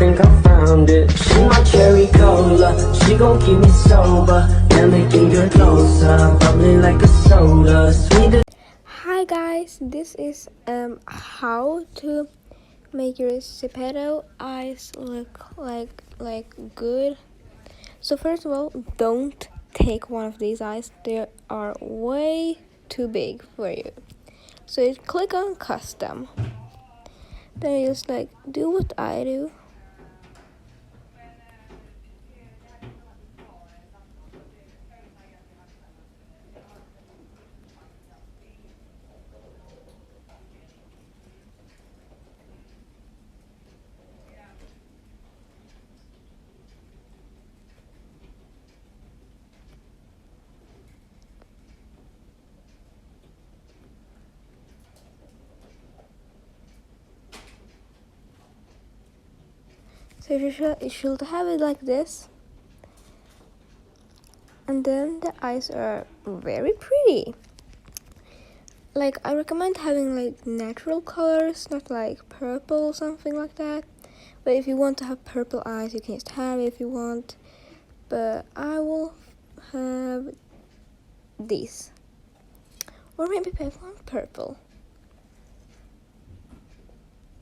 think I found it. She my cherry cola, she gon' keep me sober. Can make you get closer, bubbly like a soda, sweet. Hi guys, this is how to make your ZEPETO eyes look like good. So first of all, don't take one of these eyes. They are way too big for you. So you click on custom. Then you just do what I do. So you should have it like this. And then the eyes are very pretty. I recommend having natural colors, not purple or something like that. But if you want to have purple eyes, you can just have it if you want. But I will have these. Or maybe I want purple.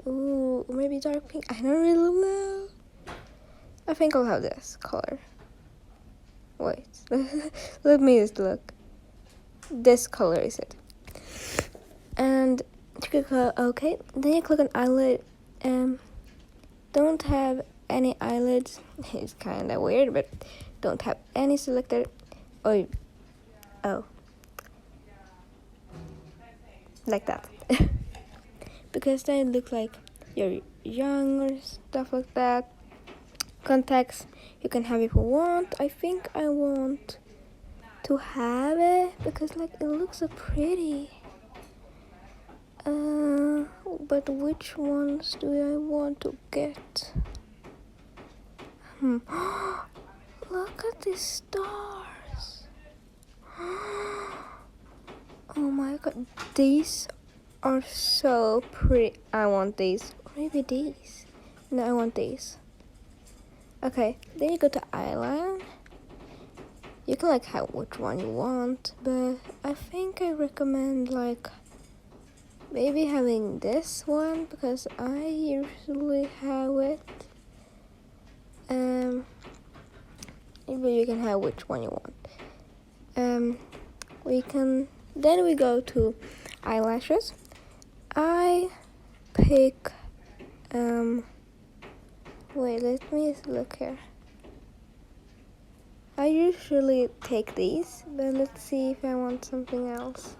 Ooh, maybe dark pink. I don't really know. I think I'll have this color. Wait, let me just look. This color is it. And you click OK. Then you click on eyelid. Don't have any eyelids. It's kind of weird, but don't have any selected. Oh, like that. Because then it looks like you're young or stuff like that. Contacts, you can have if you want. I think I want to have it because it looks so pretty. But which ones do I want to get? Look at these stars. Oh my god, these are so pretty. I want these. Or maybe these. No, I want these. Okay, then you go to eyeliner. You can have which one you want, but I think I recommend maybe having this one because I usually have it. Maybe you can have which one you want. Then we go to eyelashes. I pick wait, let me look here. I usually take these, but let's see if I want something else.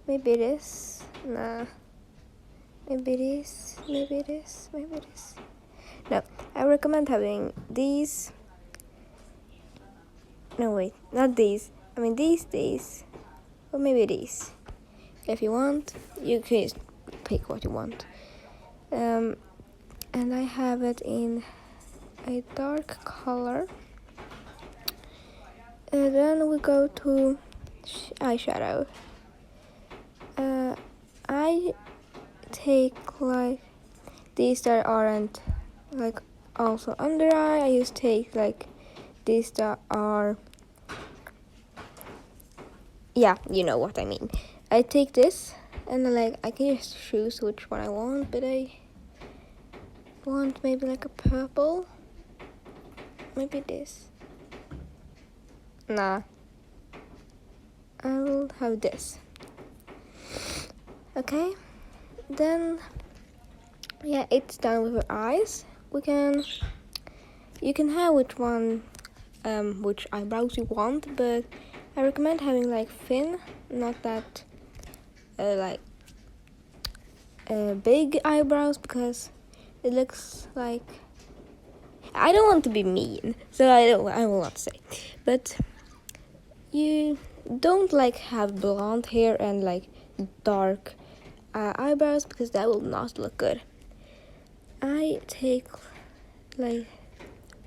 Maybe this. Nah. Maybe this. Maybe this. Maybe this. No, I recommend having these. No, wait, not these. I mean these. Or maybe these. If you want, you can just pick what you want. And I have it in a dark color. And then we go to eyeshadow. I take these that aren't also under eye. I just take these that are, yeah, you know what I mean. I take this and I can just choose which one I want, but I want maybe a purple. Maybe this. Nah. I will have this. Okay. Then yeah, it's done with your eyes. You can have which one which eyebrows you want, but I recommend having thin, not that big eyebrows because it looks like, I don't want to be mean, so I will not say, but you don't have blonde hair and dark eyebrows because that will not look good. I take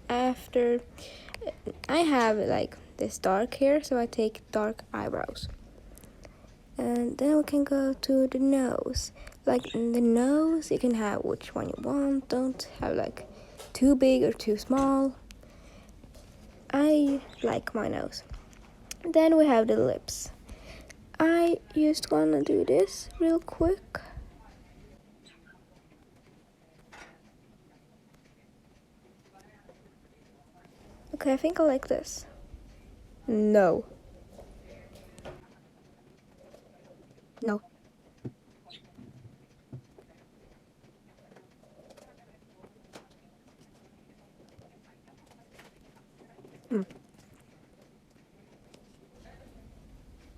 after I have this dark hair, so I take dark eyebrows. And then we can go to the nose. In the nose, you can have which one you want. Don't have too big or too small. I like my nose. Then we have the lips. I just wanna do this real quick. Okay, I think I like this. No. No.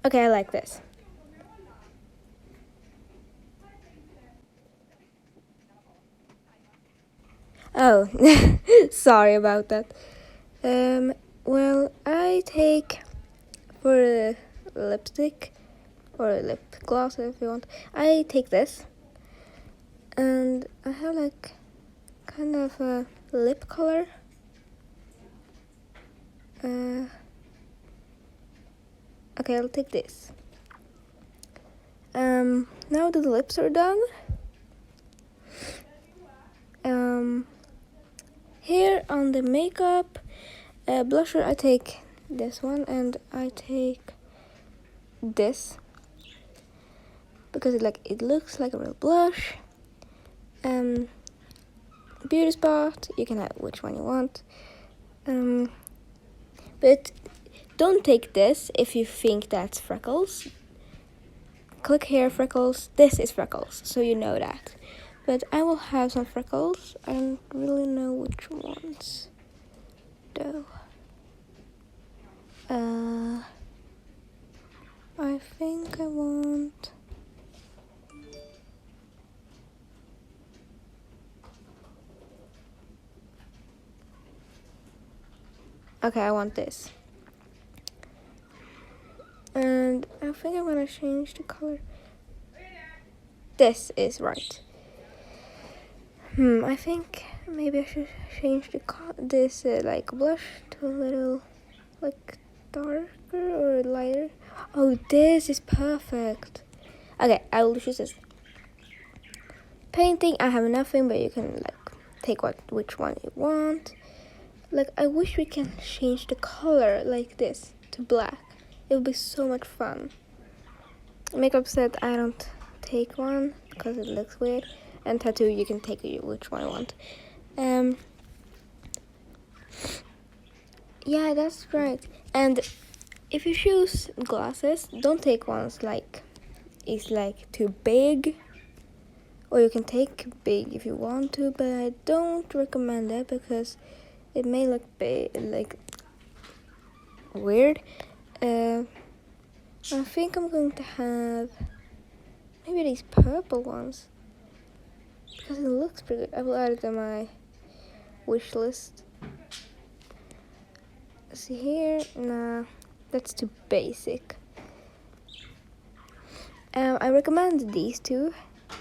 Okay, I like this. Oh, sorry about that. Well, I take for the lipstick or lip gloss if you want. I take this, and I have like kind of a lip color. Okay, I'll take this. Now the lips are done. Here on the makeup blusher, I take this one, and I take this because it looks like a real blush. Beauty spot, you can have which one you want. But don't take this if you think that's freckles. Click here, freckles. This is freckles, so you know that. But I will have some freckles. I don't really know which ones, though. I think I want... Okay, I want this. And I think I'm gonna change the color. This is right. I think maybe I should change this like blush to a little like darker or lighter. Oh, this is perfect. Okay, I will choose this. Painting, I have nothing, but you can like take which one you want. Like, I wish we can change the color like this to black. It would be so much fun. Makeup set, I don't take one because it looks weird. And tattoo, you can take which one you want. Yeah, that's right. And if you choose glasses, don't take ones it's like too big. Or you can take big if you want to, but I don't recommend it because it may look like weird. I think I'm going to have maybe these purple ones because it looks pretty good. I will add it to my wish list. See here? Nah, that's too basic. I recommend these two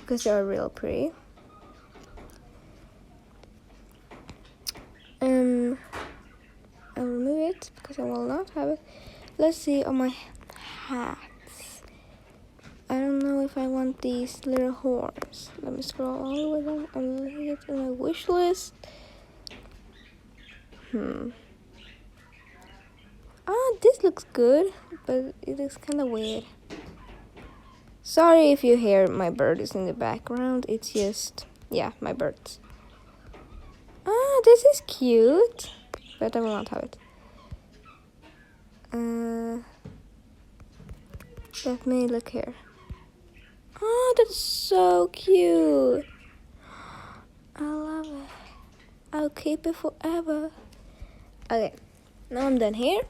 because they are real pretty. I'll remove it because I will not have it. Let's see on my hats. I don't know if I want these little horns. Let me scroll all the way down and look at my wish list. This looks good, but it is kind of weird. Sorry if you hear my bird is in the background. It's just, yeah, my birds. This is cute, but I will not have it. Let me look here. Oh, that's so cute. I love it. I'll keep it forever. Okay, now I'm done here.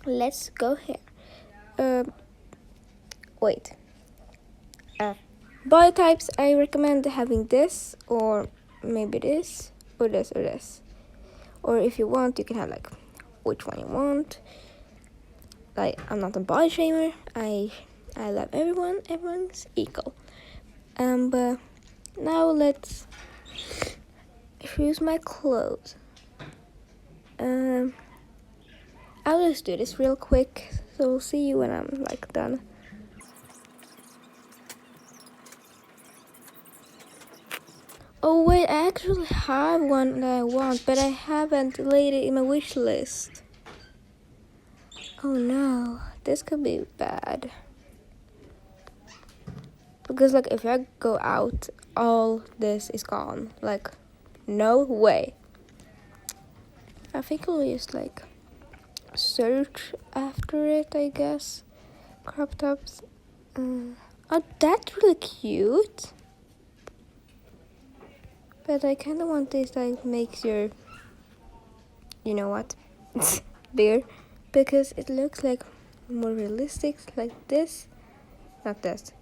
Let's go here. Wait. Body types, I recommend having this, or maybe this, or this, or this. Or if you want, you can have like which one you want. Like, I'm not a body shamer. I love everyone. Everyone's equal. But now let's choose my clothes. I'll just do this real quick. So we'll see you when I'm like done. Oh wait, I I actually have one that I want, but I haven't laid it in my wish list. Oh no, this could be bad. Because like if I go out, all this is gone. Like, no way. I think I'll just like search after it, I guess. Crop tops. Oh, that's really cute. But I kind of want this like makes your, you know what, bigger, because it looks like more realistic. Like this, not this.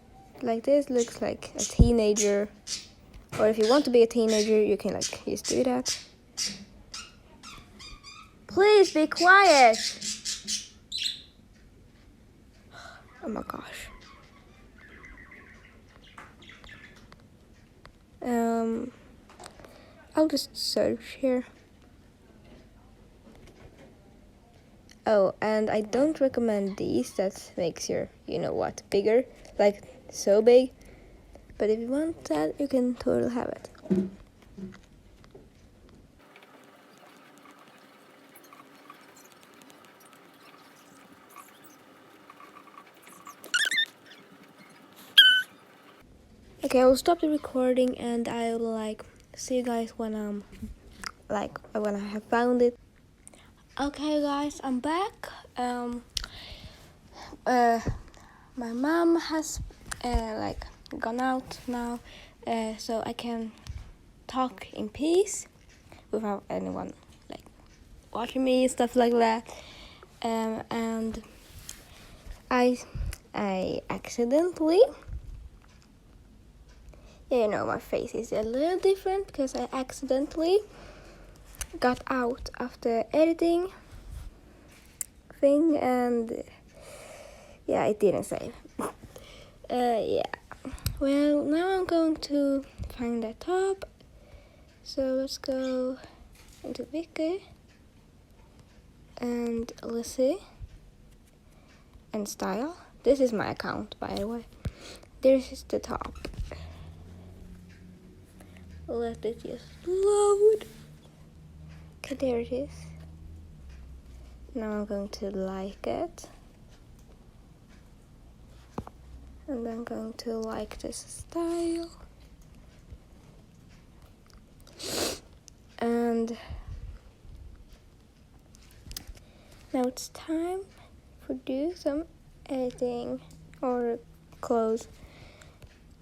Like this looks like a teenager. Or if you want to be a teenager, you can like just do that. Please be quiet. Oh my gosh. I'll just search here. Oh, and I don't recommend these. That makes your, you know what, bigger. Like, so big. But if you want that, you can totally have it. Okay, I will stop the recording and I will like see you guys when when I have found it. Okay guys, I'm back. My mom has like gone out now, so I can talk in peace without anyone like watching me and stuff like that. And I accidentally, you know, my face is a little different because I accidentally got out of the editing thing, and yeah, it didn't save. Yeah. Well, now I'm going to find the top. So let's go into Vicky and Lizzie and style. This is my account, by the way. This is the top. Let it just load. Okay, there it is. Now I'm going to like it. And I'm going to like this style. And now it's time for do some editing or close.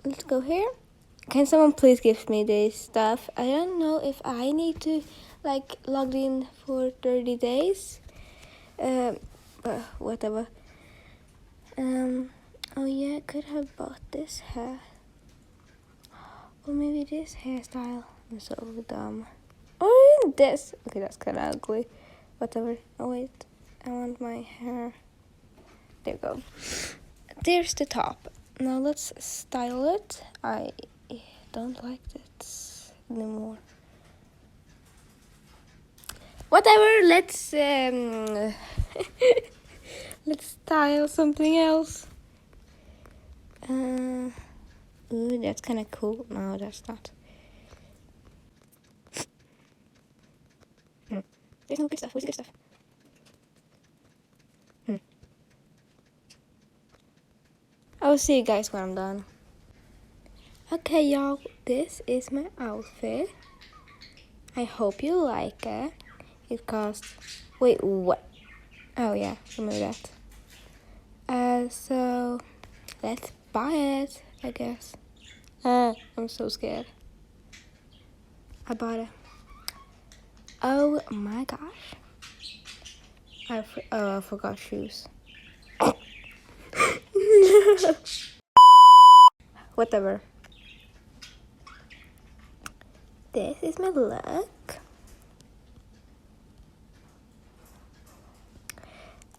Let's go here. Can someone please give me this stuff? I don't know if I need to like log in for 30 days. But whatever. Oh yeah, I could have bought this hair. Or maybe this hairstyle. I'm so dumb. Or this. Okay, that's kind of ugly. Whatever. Oh wait, I want my hair. There you go. There's the top. Now let's style it. I don't like this anymore. Whatever, let's let's style something else. Ooh, that's kind of cool. No, that's not. There's no good stuff. Where's the good stuff? I'll see you guys when I'm done. Okay, y'all, this is my outfit. I hope you like it. It costs... Wait, what? Oh yeah, remember that. So let's buy it, I guess. I'm so scared. I bought it. Oh my gosh. I forgot shoes. Whatever. This is my look.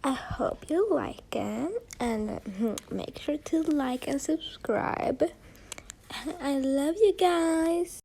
I hope you like it, and make sure to like and subscribe. I love you guys.